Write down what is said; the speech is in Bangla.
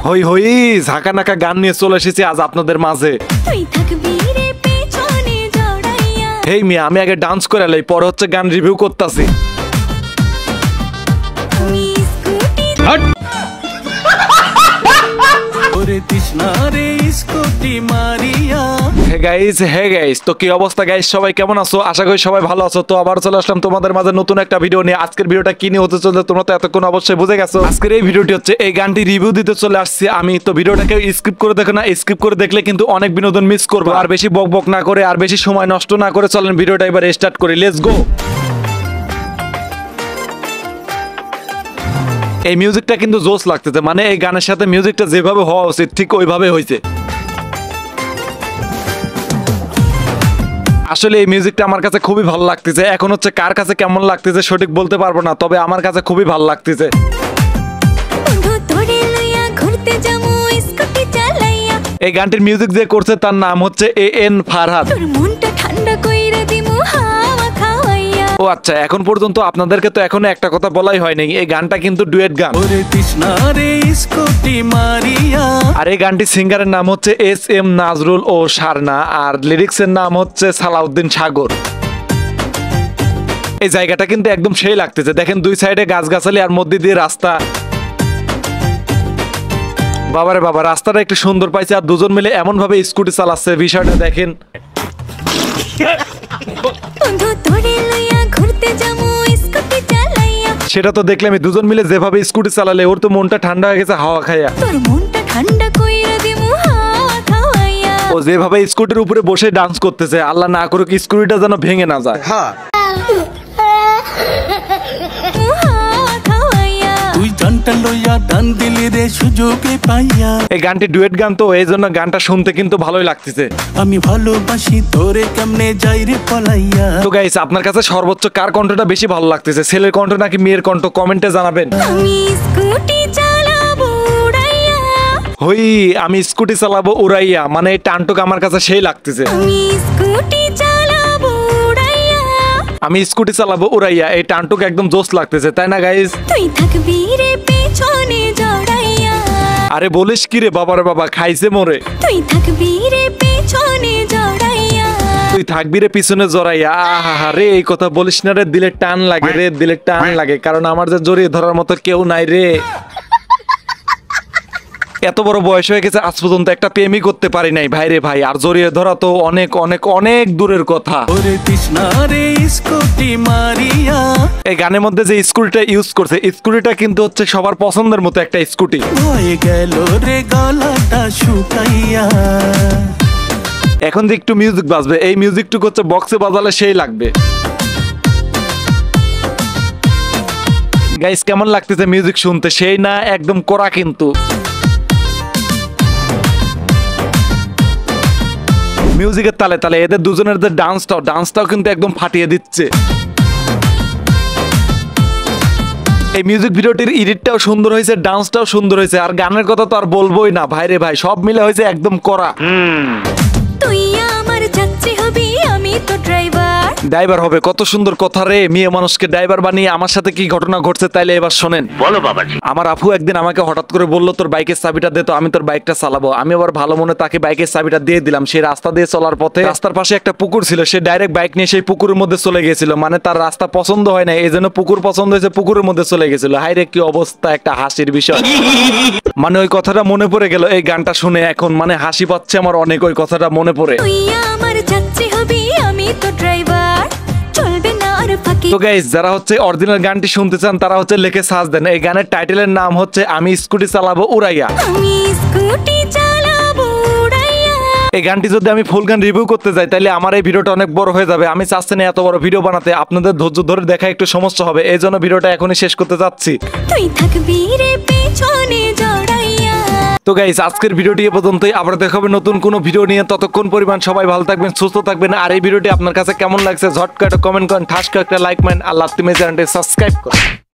হই হই ঝাঁকা নাকা গান নিয়ে চলে এসেছি আজ আপনাদের মাঝে। হেই মিয়া, আমি আগে ডান্স করে লাই, পরে হচ্ছে গান রিভিউ করতেছি। হে গাইস, তো কি অবস্থা গাইস, সবাই কেমন আছো? আশা করি সবাই ভালো আছো। তো আবার চলে আসলাম তোমাদের মাঝে নতুন একটা ভিডিও নিয়ে। আজকের ভিডিওটা কি নিয়ে হতে চলছে তোমরা তো এতক্ষণ অবশ্যই বুঝে গেছো। আজকের এই ভিডিওটি হচ্ছে এই গানটি রিভিউ দিতে চলে আসছি আমি। তো ভিডিওটাকে স্কিপ করে দেখো না, স্কিপ করে দেখলে কিন্তু অনেক বিনোদন মিস করবে। আর বেশি বক বক না করে আর বেশি সময় নষ্ট না করে চলেন ভিডিওটা এবার স্টার্ট করি। Let's go. এই মিউজিকটা কিন্তু জোস লাগতেছে, মানে এই গানের সাথে মিউজিকটা যেভাবে হওয়া উচিত ঠিক ওইভাবে হয়েছে। আসলে এই মিউজিকটা আমার কাছে খুবই ভালো লাগতেছে। এখন হচ্ছে কার কাছে কেমন লাগতেছে সঠিক বলতে পারবো না, তবে আমার কাছে খুবই ভালো লাগতেছে। এই গানটির মিউজিক যে করছে তার নাম হচ্ছে AN ফারহাদ। ও আচ্ছা, এখন পর্যন্ত আপনাদেরকে তো এখনো একটা কথা বলাই হয়নি, এই গানটা কিন্তু ডুয়েট গান। আর এই গানটি সিঙ্গারের নাম হচ্ছে SM নাজরুল ও শারনা, আর লিরিক্সের নাম হচ্ছে সালাউদ্দিন সাগর। এই জায়গাটা কিন্তু একদম সেই লাগতেছে, দেখেন দুই সাইডে গাছগাছালি আর মধ্যে দিয়ে রাস্তা। বাবারে বাবা, রাস্তাটা একটু সুন্দর পাইছে, আর দুজন মিলে এমন ভাবে স্কুটি চালাচ্ছে, বিষয়টা দেখেন। সেটা তো দেখলাম, দুজন মিলে যেভাবে স্কুটি চালালে ওর তো মনটা ঠান্ডা হয়ে গেছে হাওয়া খাইয়া। ও যেভাবে স্কুটির উপরে বসে ডান্স করতেছে, আল্লাহ না করুক স্কুটিটা যেন ভেঙে না যায়। এই গানটি ডুয়েট গান, তো এই জন্য গানটা শুনতে কিন্তু ভালোই লাগতেছে। আমি ভালোবাসি তোরে কেমনে যাই রে পলাইয়া। তো গাইস, আপনার কাছে সর্বোচ্চ কার কণ্ঠটা বেশি ভালো লাগতেছে, ছেলের কণ্ঠ নাকি মেয়ের কণ্ঠ? কমেন্টে জানাবেন। হই আমি স্কুটি চালাবো উড়াইয়া, মানে এই টানটুক আমার কাছে সেই লাগতেছে। আমি স্কুটি চালাবো উড়াইয়া, এই টানটুক একদম জোস লাগতেছে, তাই না গাইস? আরে বলিস কি রে বাবারে বাবা, খাইছে মোরে। তুই থাকবি রে পিছনে জড়াইয়া। আহা রে, এই কথা বলিস না রে, দিলে টান লাগে রে, দিলে টান লাগে, কারণ আমার যে জড়িয়ে ধরার মতো কেউ নাই রে। এত বড় বয়স হয়ে গেছে, আজ পর্যন্ত একটা প্রেমই করতে পারি নাই ভাই রে ভাই, আর জড়িয়ে ধরা তো অনেক অনেক অনেক দূরের কথা। এই গানের মধ্যে যে স্কুটিটা ইউজ করছে, স্কুটিটা কিন্তু হচ্ছে সবার পছন্দের মতো একটা স্কুটি। এখন যে একটু মিউজিক বাজবে, এই মিউজিকটুকু হচ্ছে বক্সে বাজালে সেই লাগবে। গাইস কেমন লাগতেছে মিউজিক শুনতে? সেই না একদম কড়া কিন্তু। মিউজিকের তালে তালে এদের দুজনের যে ডান্সটাও কিন্তু একদম ফাটিয়ে দিচ্ছে। এই মিউজিক ভিডিওটির এডিটটাও সুন্দর হয়েছে, ডান্সটাও সুন্দর হয়েছে, আর গানের কথা তো আর বলবোই না ভাই রে ভাই, সব মিলে হয়েছে একদম কড়া। ড্রাইভার হবে, কত সুন্দর কথা রে, মেয়ে মানুষকে ড্রাইভার বানিয়ে। আমার সাথে কি ঘটনা ঘটছে তাইলে এবার শোনেন। বলো বাবাজি। আমার আপু একদিন আমাকে হঠাৎ করে বললো তোর বাইকের চাবিটা দে, তো আমি তোর বাইকটা চালাবো। আমি আবার ভালো মনে তাকে বাইকের চাবিটা দিয়ে দিলাম। সেই রাস্তা দিয়ে চলার পথে রাস্তার পাশে একটা পুকুর ছিল, সে ডাইরেক্ট বাইক নিয়ে সেই পুকুরের মধ্যে চলে গেছিল, মানে তার রাস্তা পছন্দ হয় না, এই জন্য পুকুর পছন্দ হয়েছে, পুকুরের মধ্যে চলে গেছিল। হাই রে কি অবস্থা, একটা হাসির বিষয়। মানে ওই কথাটা মনে পড়ে গেল এই গানটা শুনে, এখন মানে হাসি পাচ্ছে আমার অনেক ওই কথাটা মনে পড়ে। তো গাইস, যারা হচ্ছে অরিজিনাল গানটি শুনতে চান তারা হচ্ছে লিখে সার্চ দেন। এই গানের টাইটেলের নাম হচ্ছে আমি স্কুটি চালাবো উড়াইয়া। এই গানটি যদি আমি ফুল গান রিভিউ করতে যাই তাহলে আমার এই ভিডিওটা অনেক বড় হয়ে যাবে। আমি চাচ্ছি না এত বড় ভিডিও বানাতে, আপনাদের ধৈর্য ধরে দেখা একটু সমস্যা হবে, এই জন্য ভিডিওটা এখনই শেষ করতে যাচ্ছি। তো গাইস, আজকের ভিডিওটি এ পর্যন্তই, আবার দেখা হবে নতুন কোনো ভিডিও নিয়ে। ততক্ষণ পরিমাণ সবাই ভালো থাকবেন, সুস্থ থাকবেন। আর এই ভিডিওটি আপনার কাছে কেমন লাগছে ঝটকা একটা কমেন্ট করেন, ঠাস করে একটা লাইক মারেন, আর লাত্তি মেরে চ্যানেলটি সাবস্ক্রাইব করেন।